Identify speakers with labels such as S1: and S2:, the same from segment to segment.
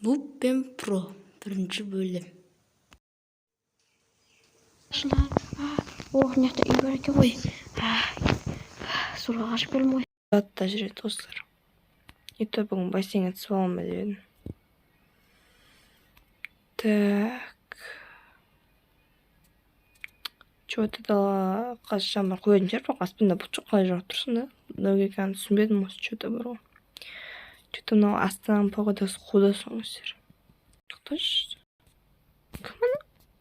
S1: Noob Ben Pro 1-bölüm.
S2: Мына жақта үй бар екен ғой. Суға қашып келдім ғой.
S3: Затта жүреді достар. Ето бүгін бассейнге түсіп аламын ба деп едім. Так. Чего-то да қашан бар қойдым шығар, бірақ аспанда бұлт жоқ, қалай жауып тұрсын да. Дәуге екенін түсінбедім, осы что-то бар ғой. Что-то мынау астананың погодасы қуда соңғысыр. Тоқташы. Кім ана?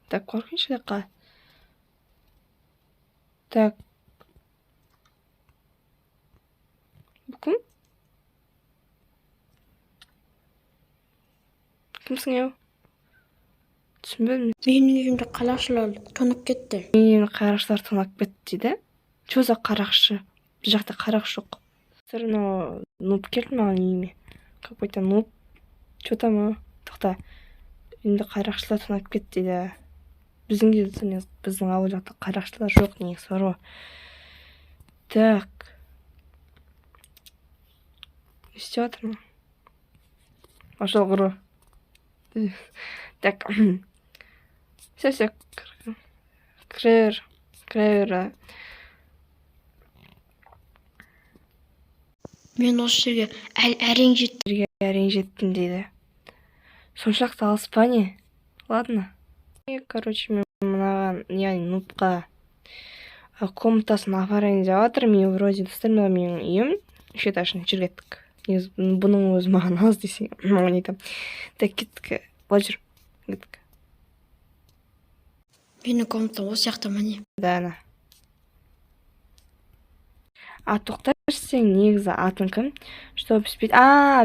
S3: Так, қорқыншы даққа. Так. Бұл кім? Кімсің еу? Түсінбедім.
S1: Менің үйімде қарақшылар тонап кетті.
S3: Менің қарақшылар тонап кетті дейді. Что за қарақшы? Бұл жақта қарақшы жоқ. Все равно нуб келді маған үйіме. Какой-то нуб. Что там? Тоқта. Үйімде қарақшылар тонап кетті дейді. Біздің ауыл жақта қарақшылар жоқ негізі бар ғой. Так. Не істеп жатырмын? Ашыл құры. Так. Все. Кірер.
S1: Мен осы жерге әрең жеттім.
S3: Әрең жеттім дейді. Соншалықты алыс па не? Ладно. Короче, мен мынаған, яғни нубқа комнатасын апарайын деп жатырмын. Мен вроде достарымда менің үйім. Үш этажный жүргеттік. Бұның өзі маған аз десең. Маған айтам. Так, кеттік. Былай жүр. Кеттік.
S1: Менің комнатам осы жақта міне.
S3: Да, ана. Тоқташы, сен негізі атын кім? Что біспейді?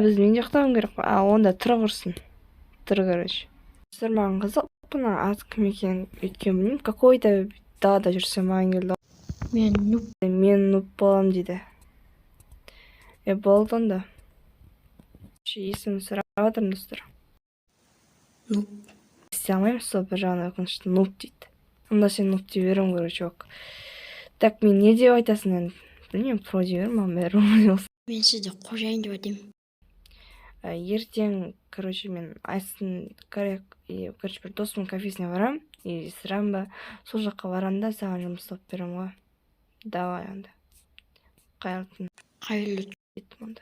S3: Біз мен жоқтауым керек. Онда тұр құрсын. Тұр, короче. Сіздер маған қызық. Бұна ат кім екен өткен білмеймін. Какой-то далада жүрсе маған келді. Мен нуб болам дейді. Болды онда. Есімін сұрап жатырмын достар.
S1: Нуб.
S3: Істей алмаймын, сол бір жағынан өкінішті нуб дейді. Онда сен нуб дей берем, короче, ок. Так, мен не деп айтасың енді? Білмеймін, про дей берем, маған бәрі.
S1: Мен сізді қожайын деп айтайын.
S3: Ертең, короче, мен Айсын, короче, бір досымның кафесіне барам, и сырамба, сол жаққа барам да, саған жұмыс тауып берем ғой. Давай онда. Қайырлы түн.
S1: Қайырлы
S3: түн.